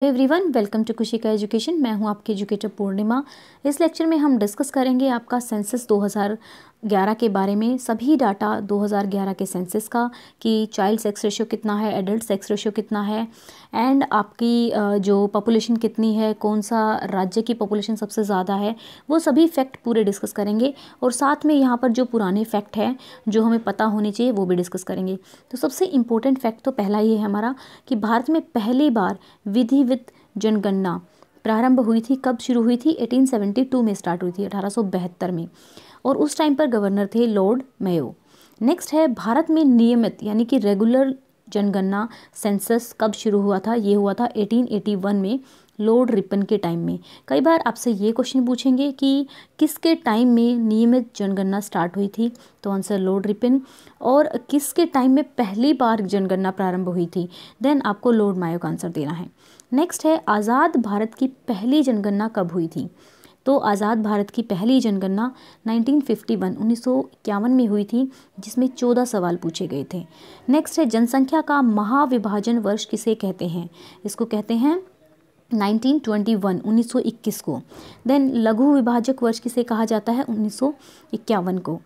Everyone, welcome to Kushika education. मैं हूं आपकी एजुकेटर पूर्णिमा। इस लेक्चर में हम डिस्कस करेंगे आपका सेंसस 2011 के बारे में, सभी डाटा 2011 के सेंसस का कि चाइल्ड सेक्स रेशियो कितना है, एडल्ट सेक्स रेशियो कितना है, एंड आपकी जो पॉपुलेशन कितनी है, कौन सा राज्य की पॉपुलेशन सबसे ज़्यादा है, वो सभी फैक्ट पूरे डिस्कस करेंगे। और साथ में यहाँ पर जो पुराने फैक्ट हैं जो हमें पता होने चाहिए वो भी डिस्कस करेंगे। तो सबसे इम्पोर्टेंट फैक्ट तो पहला ये है हमारा कि भारत में पहली बार विधिवत जनगणना प्रारंभ हुई थी। कब शुरू हुई थी? 1872 में स्टार्ट हुई थी, 1872 में, और उस टाइम पर गवर्नर थे लॉर्ड मेयो। नेक्स्ट है, भारत में नियमित यानी कि रेगुलर जनगणना सेंसस कब शुरू हुआ था? ये हुआ था 1881 में, लॉर्ड रिपन के टाइम में। कई बार आपसे ये क्वेश्चन पूछेंगे कि किसके टाइम में नियमित जनगणना स्टार्ट हुई थी, तो आंसर लॉर्ड रिपन। और किसके टाइम में पहली बार जनगणना प्रारंभ हुई थी, देन आपको लॉर्ड मायो का आंसर देना है। नेक्स्ट है, आज़ाद भारत की पहली जनगणना कब हुई थी? तो आज़ाद भारत की पहली जनगणना 1951 में हुई थी, जिसमें 14 सवाल पूछे गए थे। नेक्स्ट है, जनसंख्या का महाविभाजन वर्ष किसे कहते हैं? इसको कहते हैं 1921 को। देन लघु विभाजक वर्ष किसे कहा जाता है? 1951 को।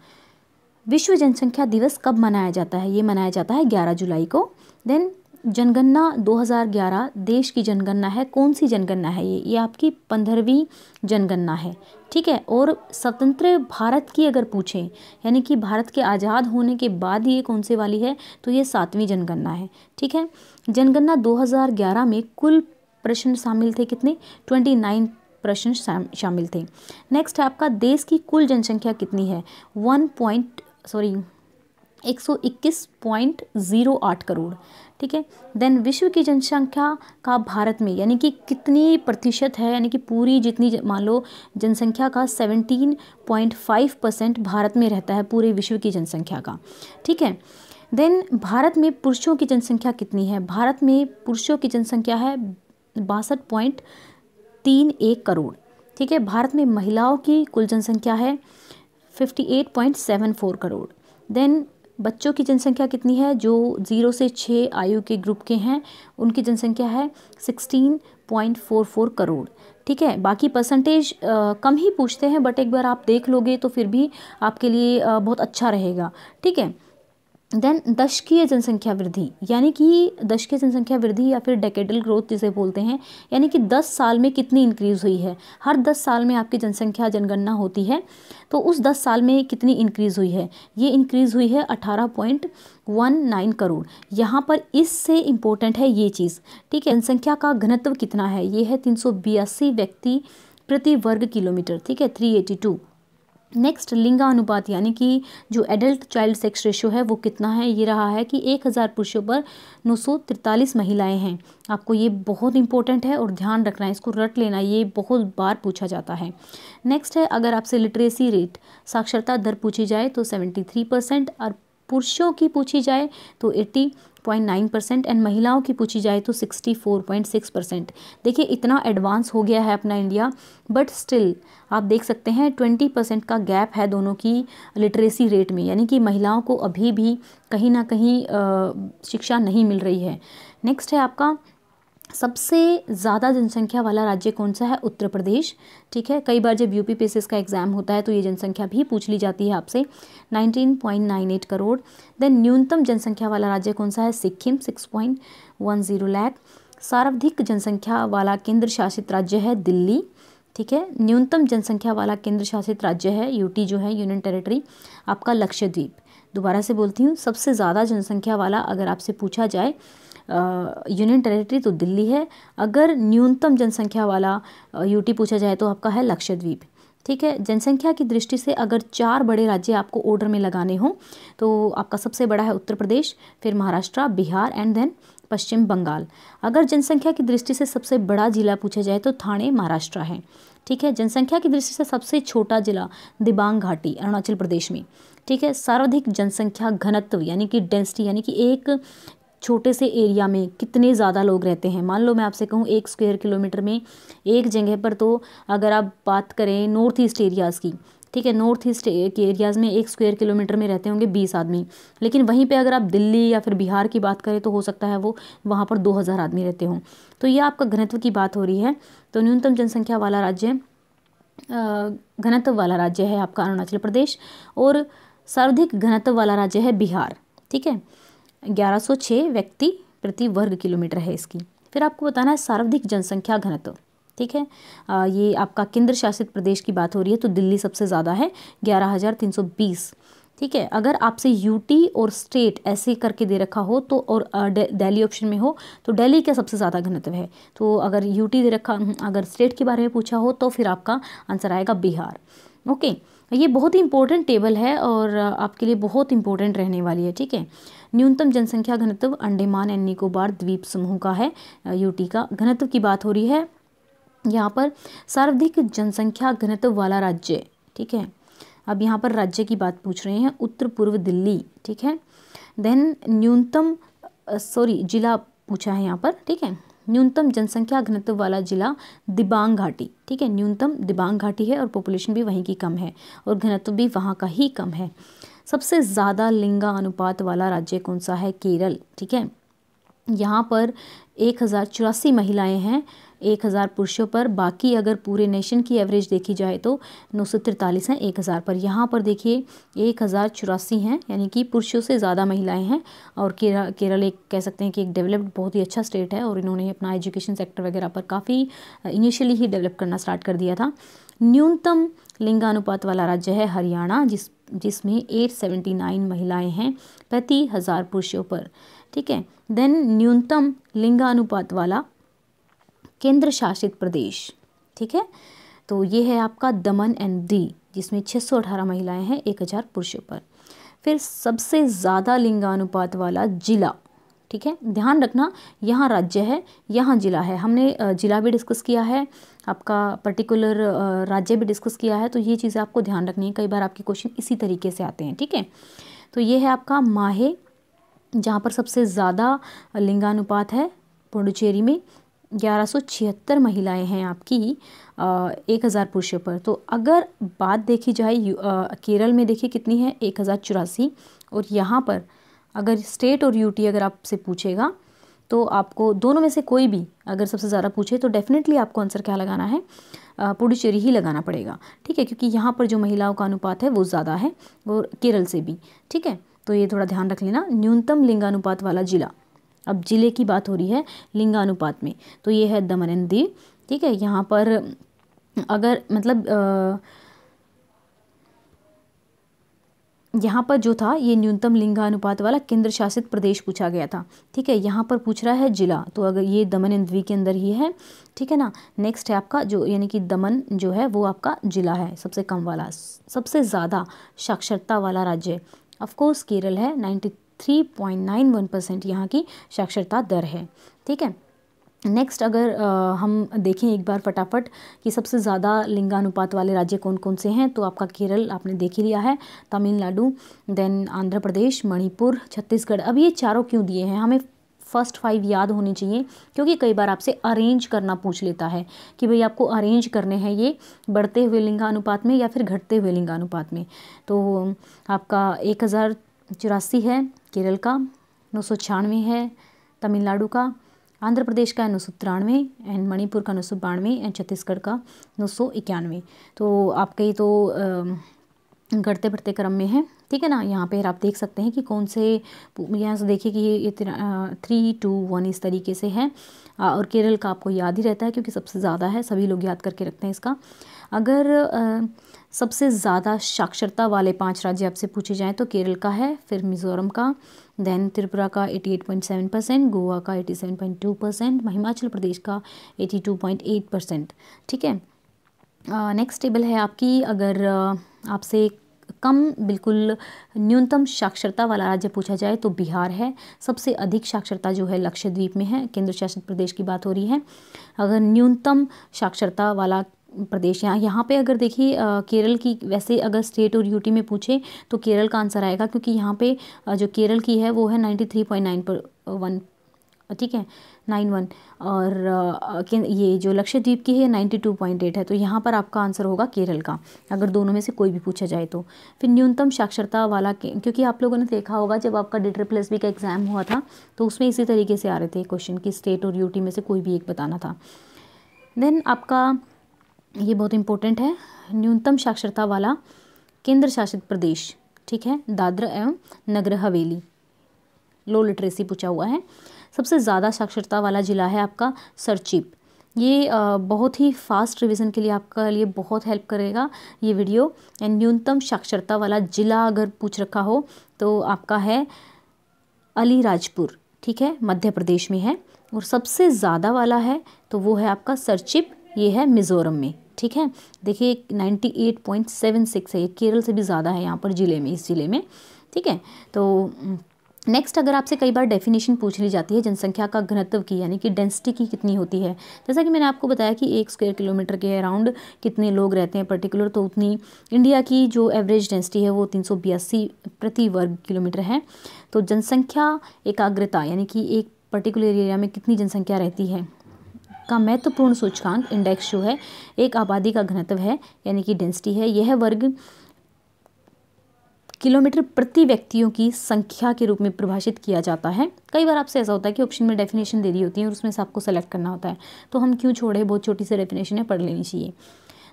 विश्व जनसंख्या दिवस कब मनाया जाता है? ये मनाया जाता है 11 जुलाई को। देन जनगणना 2011 देश की जनगणना है। कौन सी जनगणना है ये आपकी 15वीं जनगणना है, ठीक है। और स्वतंत्र भारत की अगर पूछें, यानी कि भारत के आज़ाद होने के बाद ये कौन से वाली है, तो ये 7वीं जनगणना है, ठीक है। जनगणना 2011 में कुल प्रश्न शामिल थे कितने? 29 प्रश्न शामिल थे। नेक्स्ट है आपका, देश की कुल जनसंख्या कितनी है? 121.08 करोड़, ठीक है। देन विश्व की जनसंख्या का भारत में यानी कि कितनी प्रतिशत है, यानी कि पूरी जितनी मान लो जनसंख्या का 17.5% भारत में रहता है, पूरे विश्व की जनसंख्या का, ठीक है। देन भारत में पुरुषों की जनसंख्या कितनी है? भारत में पुरुषों की जनसंख्या है 62.31 करोड़, ठीक है। भारत में महिलाओं की कुल जनसंख्या है 58.74 करोड़। देन बच्चों की जनसंख्या कितनी है? जो 0 से 6 आयु के ग्रुप के हैं उनकी जनसंख्या है 16.44 करोड़, ठीक है। बाकी परसेंटेज कम ही पूछते हैं, बट एक बार आप देख लोगे तो फिर भी आपके लिए बहुत अच्छा रहेगा, ठीक है। देन दशकीय जनसंख्या वृद्धि, यानी कि दशकीय जनसंख्या वृद्धि या फिर डेकेडल ग्रोथ जिसे बोलते हैं, यानी कि 10 साल में कितनी इंक्रीज़ हुई है। हर 10 साल में आपकी जनसंख्या जनगणना होती है, तो उस 10 साल में कितनी इंक्रीज़ हुई है? ये इंक्रीज़ हुई है 18.19 करोड़। यहाँ पर इससे इम्पोर्टेंट है ये चीज़, ठीक है। जनसंख्या का घनत्व कितना है? ये है 382 व्यक्ति प्रति वर्ग किलोमीटर, ठीक है, 382। नेक्स्ट, लिंगानुपात यानी कि जो एडल्ट चाइल्ड सेक्स रेशियो है वो कितना है? ये रहा है कि 1000 पुरुषों पर 943 महिलाएं हैं। आपको ये बहुत इंपॉर्टेंट है और ध्यान रखना है, इसको रट लेना, ये बहुत बार पूछा जाता है। नेक्स्ट है, अगर आपसे लिटरेसी रेट साक्षरता दर पूछी जाए तो 73%, और पुरुषों की पूछी जाए तो 80.9% एंड महिलाओं की पूछी जाए तो 64.6%। देखिए इतना एडवांस हो गया है अपना इंडिया, बट स्टिल आप देख सकते हैं 20% का गैप है दोनों की लिटरेसी रेट में, यानी कि महिलाओं को अभी भी कहीं ना कहीं शिक्षा नहीं मिल रही है। नेक्स्ट है आपका, सबसे ज़्यादा जनसंख्या वाला राज्य कौन सा है? उत्तर प्रदेश, ठीक है। कई बार जब यूपीपीएससी का एग्जाम होता है तो ये जनसंख्या भी पूछ ली जाती है आपसे, 19.98 करोड़। देन न्यूनतम जनसंख्या वाला राज्य कौन सा है? सिक्किम, 6.10 लाख। सर्वाधिक जनसंख्या वाला केंद्र शासित राज्य है दिल्ली, ठीक है। न्यूनतम जनसंख्या वाला केंद्र शासित राज्य है यूटी, जो है यूनियन टेरिटरी, आपका लक्षद्वीप। दोबारा से बोलती हूँ, सबसे ज़्यादा जनसंख्या वाला अगर आपसे पूछा जाए यूनियन टेरिटरी तो दिल्ली है। अगर न्यूनतम जनसंख्या वाला यूटी पूछा जाए तो आपका है लक्षद्वीप, ठीक है। जनसंख्या की दृष्टि से अगर 4 बड़े राज्य आपको ऑर्डर में लगाने हों तो आपका सबसे बड़ा है उत्तर प्रदेश, फिर महाराष्ट्र, बिहार एंड देन पश्चिम बंगाल। अगर जनसंख्या की दृष्टि से सबसे बड़ा जिला पूछा जाए तो थाने महाराष्ट्र है, ठीक है। जनसंख्या की दृष्टि से सबसे छोटा जिला दिबांग घाटी अरुणाचल प्रदेश में, ठीक है। सर्वाधिक जनसंख्या घनत्व यानी कि डेंसिटी, यानी कि एक छोटे से एरिया में कितने ज़्यादा लोग रहते हैं। मान लो मैं आपसे कहूँ 1 स्क्वायर किलोमीटर में एक जगह पर, तो अगर आप बात करें नॉर्थ ईस्ट एरियाज़ की ठीक है। नॉर्थ ईस्ट के एरियाज़ में 1 स्क्वायर किलोमीटर में रहते होंगे 20 आदमी, लेकिन वहीं पे अगर आप दिल्ली या फिर बिहार की बात करें तो हो सकता है वो वहाँ पर 2000 आदमी रहते हों। तो ये आपका घनत्व की बात हो रही है। तो न्यूनतम जनसंख्या वाला राज्य, घनत्व वाला राज्य है आपका अरुणाचल प्रदेश, और सर्वाधिक घनत्व वाला राज्य है बिहार। ठीक है, 1106 व्यक्ति प्रति वर्ग किलोमीटर है इसकी। फिर आपको बताना है सर्वाधिक जनसंख्या घनत्व। ठीक है, ये आपका केंद्र शासित प्रदेश की बात हो रही है, तो दिल्ली सबसे ज़्यादा है 11,320। ठीक है, अगर आपसे यूटी और स्टेट ऐसे करके दे रखा हो तो, और दिल्ली ऑप्शन में हो, तो दिल्ली का सबसे ज़्यादा घनत्व है। तो अगर यूटी दे रखा, अगर स्टेट के बारे में पूछा हो तो फिर आपका आंसर आएगा बिहार। ओके, ये बहुत ही इंपॉर्टेंट टेबल है और आपके लिए बहुत इंपॉर्टेंट रहने वाली है। ठीक है, न्यूनतम जनसंख्या घनत्व अंडमान एंड निकोबार द्वीप समूह का है, यूटी का घनत्व की बात हो रही है यहाँ पर। सर्वाधिक जनसंख्या घनत्व वाला राज्य, ठीक है, अब यहाँ पर राज्य की बात पूछ रहे हैं, उत्तर पूर्व दिल्ली। ठीक है, देन न्यूनतम जिला पूछा है यहाँ पर। ठीक है, न्यूनतम जनसंख्या घनत्व वाला जिला दिबांग घाटी। ठीक है, न्यूनतम दिबांग घाटी है और पॉपुलेशन भी वहीं की कम है और घनत्व भी वहाँ का ही कम है। सबसे ज़्यादा लिंगानुपात वाला राज्य कौन सा है? केरल। ठीक है, यहाँ पर 1084 महिलाएं हैं 1000 पुरुषों पर। बाकी अगर पूरे नेशन की एवरेज देखी जाए तो 943 हैं 1000 पर। यहाँ पर देखिए 1084 हैं, यानी कि पुरुषों से ज़्यादा महिलाएं हैं। और केरल एक कह सकते हैं कि एक डेवलप्ड बहुत ही अच्छा स्टेट है और इन्होंने अपना एजुकेशन सेक्टर वगैरह पर काफ़ी इनिशियली ही डेवलप करना स्टार्ट कर दिया था। न्यूनतम लिंगानुपात वाला राज्य है हरियाणा, जिसमें 879 महिलाएँ हैं प्रति 1000 पुरुषों पर। ठीक है, देन न्यूनतम लिंगानुपात वाला केंद्र शासित प्रदेश। ठीक है, तो ये है आपका दमन एंड दीव, जिसमें 618 महिलाएं हैं 1000 पुरुषों पर। फिर सबसे ज़्यादा लिंगानुपात वाला जिला। ठीक है, ध्यान रखना यहाँ राज्य है, यहाँ जिला है। हमने जिला भी डिस्कस किया है, आपका पर्टिकुलर राज्य भी डिस्कस किया है, तो ये चीज़ें आपको ध्यान रखनी है। कई बार आपके क्वेश्चन इसी तरीके से आते हैं। ठीक है, तो ये है आपका माहे, जहाँ पर सबसे ज़्यादा लिंगानुपात है पुडुचेरी में 1176 महिलाएं हैं आपकी 1000 पुरुषों पर। तो अगर बात देखी जाए केरल में देखिए कितनी है 1084, और यहाँ पर अगर स्टेट और यूटी अगर आपसे पूछेगा तो आपको दोनों में से कोई भी अगर सबसे ज़्यादा पूछे तो डेफिनेटली आपको आंसर क्या लगाना है? पुडुचेरी ही लगाना पड़ेगा। ठीक है, क्योंकि यहाँ पर जो महिलाओं का अनुपात है वो ज़्यादा है और केरल से भी। ठीक है, तो ये थोड़ा ध्यान रख लेना। न्यूनतम लिंगानुपात वाला जिला, अब जिले की बात हो रही है लिंगानुपात में, तो ये है दमन एंड दीव। ठीक है, यहाँ पर अगर मतलब यहाँ पर जो था ये न्यूनतम लिंगानुपात वाला केंद्र शासित प्रदेश पूछा गया था। ठीक है, यहाँ पर पूछ रहा है जिला, तो अगर ये दमन एंड दीव के अंदर ही है। ठीक है ना, नेक्स्ट है आपका जो यानी कि दमन जो है वो आपका जिला है सबसे कम वाला। सबसे ज़्यादा साक्षरता वाला राज्य ऑफकोर्स केरल है, 93.91% यहाँ की साक्षरता दर है। ठीक है, नेक्स्ट अगर हम देखें एक बार फटाफट कि सबसे ज़्यादा लिंगानुपात वाले राज्य कौन कौन से हैं, तो आपका केरल आपने देख ही लिया है, तमिलनाडु, देन आंध्र प्रदेश, मणिपुर, छत्तीसगढ़। अब ये चारों क्यों दिए हैं? हमें फर्स्ट 5 याद होनी चाहिए, क्योंकि कई बार आपसे अरेंज करना पूछ लेता है कि भाई आपको अरेंज करने हैं ये बढ़ते हुए लिंगानुपात में या फिर घटते हुए लिंगानुपात में। तो आपका 1084 है केरल का, 996 है तमिलनाडु का, आंध्र प्रदेश का 993 एंड मणिपुर का 992 एंड छत्तीसगढ़ का 991। तो आपके तो घटते बढ़ते क्रम में है। ठीक है ना, यहाँ पे आप देख सकते हैं कि कौन से, यहाँ से देखिए कि ये 3, 2, 1 इस तरीके से है। और केरल का आपको याद ही रहता है क्योंकि सबसे ज़्यादा है, सभी लोग याद करके रखते हैं इसका। अगर सबसे ज़्यादा साक्षरता वाले 5 राज्य आपसे पूछे जाएँ तो केरल का है, फिर मिज़ोरम का, देन त्रिपुरा का 88.7%, गोवा का 87.2%, हिमाचल प्रदेश का 82.8%। ठीक है, नेक्स्ट टेबल है आपकी, अगर आपसे कम बिल्कुल न्यूनतम साक्षरता वाला राज्य पूछा जाए तो बिहार है। सबसे अधिक साक्षरता जो है लक्षद्वीप में है, केंद्र शासित प्रदेश की बात हो रही है। अगर न्यूनतम साक्षरता वाला प्रदेश यहाँ पे अगर देखिए केरल की, वैसे अगर स्टेट और यूटी में पूछे तो केरल का आंसर आएगा, क्योंकि यहाँ पे जो केरल की है वो है 93.91 ठीक है 91, और ये जो लक्षद्वीप की है 92.8 है। तो यहाँ पर आपका आंसर होगा केरल का, अगर दोनों में से कोई भी पूछा जाए तो। फिर न्यूनतम साक्षरता वाला, क्योंकि आप लोगों ने देखा होगा जब आपका DSSB का एग्ज़ाम हुआ था तो उसमें इसी तरीके से आ रहे थे क्वेश्चन कि स्टेट और यूटी में से कोई भी एक बताना था। देन आपका ये बहुत इंपॉर्टेंट है, न्यूनतम साक्षरता वाला केंद्र शासित प्रदेश, ठीक है, दादरा एवं नगर हवेली, लो लिटरेसी पूछा हुआ है। सबसे ज़्यादा साक्षरता वाला ज़िला है आपका सरचिप। ये बहुत ही फास्ट रिवीजन के लिए आपका लिए बहुत हेल्प करेगा ये वीडियो। एंड न्यूनतम साक्षरता वाला ज़िला अगर पूछ रखा हो तो आपका है अलीराजपुर, ठीक है, मध्य प्रदेश में है। और सबसे ज़्यादा वाला है तो वो है आपका सरचिप, ये है मिज़ोरम में, ठीक है। देखिए 98.76 है, ये केरल से भी ज़्यादा है यहाँ पर ज़िले में, इस ज़िले में, ठीक है। तो नेक्स्ट अगर आपसे कई बार डेफिनेशन पूछ ली जाती है जनसंख्या का घनत्व की, यानी कि डेंसिटी की कितनी होती है, जैसा कि मैंने आपको बताया कि 1 स्क्वायर किलोमीटर के अराउंड कितने लोग रहते हैं पर्टिकुलर, तो उतनी इंडिया की जो एवरेज डेंसिटी है वो 382 प्रति वर्ग किलोमीटर है। तो जनसंख्या एकाग्रता, यानी कि एक पर्टिकुलर एरिया में कितनी जनसंख्या रहती है का महत्वपूर्ण सूचकांक इंडेक्स जो है एक आबादी का घनत्व है, यानी कि डेंसिटी है। यह वर्ग किलोमीटर प्रति व्यक्तियों की संख्या के रूप में परिभाषित किया जाता है। कई बार आपसे ऐसा होता है कि ऑप्शन में डेफिनेशन दे दी होती है और उसमें से आपको सेलेक्ट करना होता है, तो हम क्यों छोड़े, बहुत छोटी सी डेफिनेशन है, पढ़ लेनी चाहिए।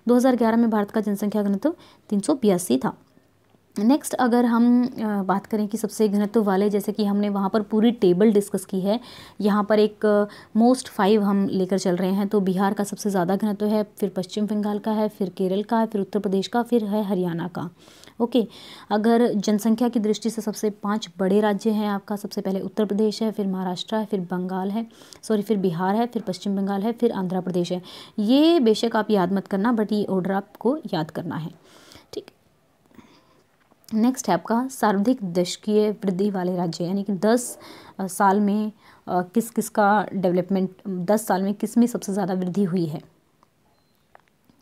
2011 में भारत का जनसंख्या घनत्व 382 था। नेक्स्ट अगर हम बात करें कि सबसे घनत्व वाले, जैसे कि हमने वहाँ पर पूरी टेबल डिस्कस की है, यहाँ पर एक मोस्ट 5 हम लेकर चल रहे हैं। तो बिहार का सबसे ज़्यादा घनत्व है, फिर पश्चिम बंगाल का है, फिर केरल का है, फिर उत्तर प्रदेश का, फिर है हरियाणा का। ओके, अगर जनसंख्या की दृष्टि से सबसे 5 बड़े राज्य हैं आपका, सबसे पहले उत्तर प्रदेश है, फिर महाराष्ट्र है, फिर बंगाल है, फिर बिहार है, फिर पश्चिम बंगाल है, फिर आंध्र प्रदेश है। ये बेशक आप याद मत करना, बट ये ऑर्डर आपको याद करना है, ठीक। नेक्स्ट है आपका सर्वाधिक दशकीय वृद्धि वाले राज्य, यानी कि 10 साल में किस किस का डेवलपमेंट, 10 साल में किस में सबसे ज़्यादा वृद्धि हुई है।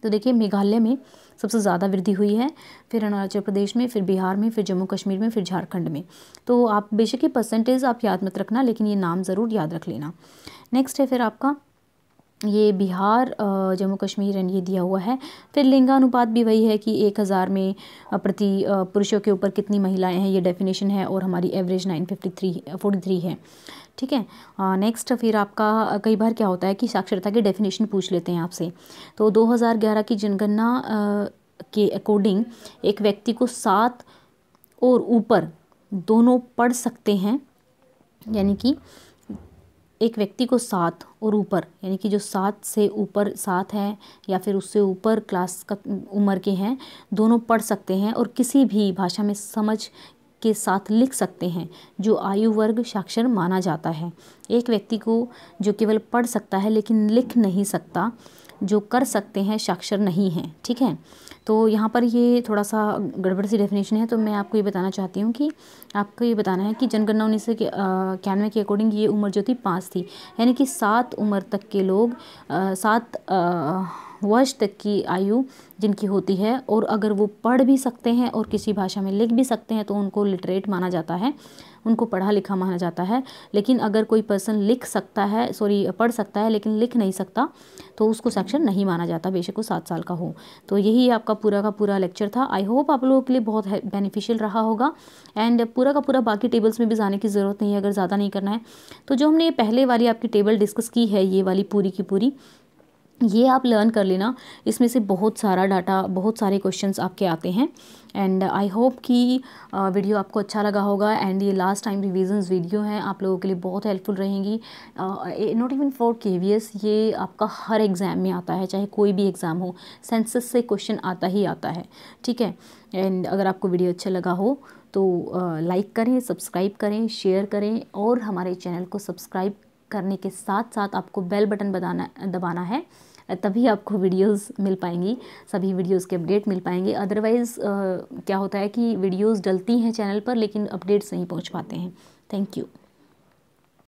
तो देखिए मेघालय में सबसे ज़्यादा वृद्धि हुई है, फिर अरुणाचल प्रदेश में, फिर बिहार में, फिर जम्मू कश्मीर में, फिर झारखंड में। तो आप बेशक ये परसेंटेज आप याद मत रखना, लेकिन ये नाम ज़रूर याद रख लेना। नेक्स्ट है फिर आपका ये बिहार, जम्मू कश्मीर एंड ये दिया हुआ है। फिर लिंगानुपात भी वही है कि 1000 में प्रति पुरुषों के ऊपर कितनी महिलाएं हैं, ये डेफिनेशन है, और हमारी एवरेज 943 है, ठीक है। नेक्स्ट फिर आपका कई बार क्या होता है कि साक्षरता की डेफिनेशन पूछ लेते हैं आपसे। तो 2011 की जनगणना के अकॉर्डिंग एक व्यक्ति को 7 और ऊपर दोनों पढ़ सकते हैं, यानी कि एक व्यक्ति को 7 और ऊपर, यानी कि जो 7 से ऊपर 7 है या फिर उससे ऊपर क्लास का उम्र के हैं, दोनों पढ़ सकते हैं और किसी भी भाषा में समझ के साथ लिख सकते हैं, जो आयु वर्ग साक्षर माना जाता है। एक व्यक्ति को जो केवल पढ़ सकता है लेकिन लिख नहीं सकता, जो कर सकते हैं साक्षर नहीं हैं, ठीक है। तो यहाँ पर ये थोड़ा सा गड़बड़ सी डेफिनेशन है, तो मैं आपको ये बताना चाहती हूँ कि आपको ये बताना है कि जनगणना 1991 के अकॉर्डिंग ये उम्र जो थी 5 थी, यानी कि 7 उम्र तक के लोग 7 वर्ष तक की आयु जिनकी होती है, और अगर वो पढ़ भी सकते हैं और किसी भाषा में लिख भी सकते हैं तो उनको लिटरेट माना जाता है, उनको पढ़ा लिखा माना जाता है। लेकिन अगर कोई पर्सन पढ़ सकता है लेकिन लिख नहीं सकता तो उसको साक्षर नहीं माना जाता, बेशक वो 7 साल का हो। तो यही आपका पूरा का पूरा लेक्चर था। आई होप आप लोगों के लिए बहुत बेनिफिशियल रहा होगा। एंड पूरा का पूरा बाकी टेबल्स में भी जाने की ज़रूरत नहीं है अगर ज़्यादा नहीं करना है। तो जो हमने पहले वाली आपकी टेबल डिस्कस की है, ये वाली पूरी की पूरी, ये आप लर्न कर लेना। इसमें से बहुत सारा डाटा, बहुत सारे क्वेश्चंस आपके आते हैं। एंड आई होप कि वीडियो आपको अच्छा लगा होगा। एंड ये लास्ट टाइम रिविजन्स वीडियो हैं, आप लोगों के लिए बहुत हेल्पफुल रहेंगी। नॉट इवन फॉर KVS, ये आपका हर एग्ज़ाम में आता है, चाहे कोई भी एग्ज़ाम हो, सेंसस से क्वेश्चन आता ही आता है, ठीक है। एंड अगर आपको वीडियो अच्छा लगा हो तो लाइक करें, सब्सक्राइब करें, शेयर करें, और हमारे चैनल को सब्सक्राइब करने के साथ साथ आपको बेल बटन दबाना है, तभी आपको वीडियोस मिल पाएंगी, सभी वीडियोस के अपडेट मिल पाएंगे। अदरवाइज़ क्या होता है कि वीडियोस डलती हैं चैनल पर लेकिन अपडेट्स नहीं पहुंच पाते हैं। Thank you.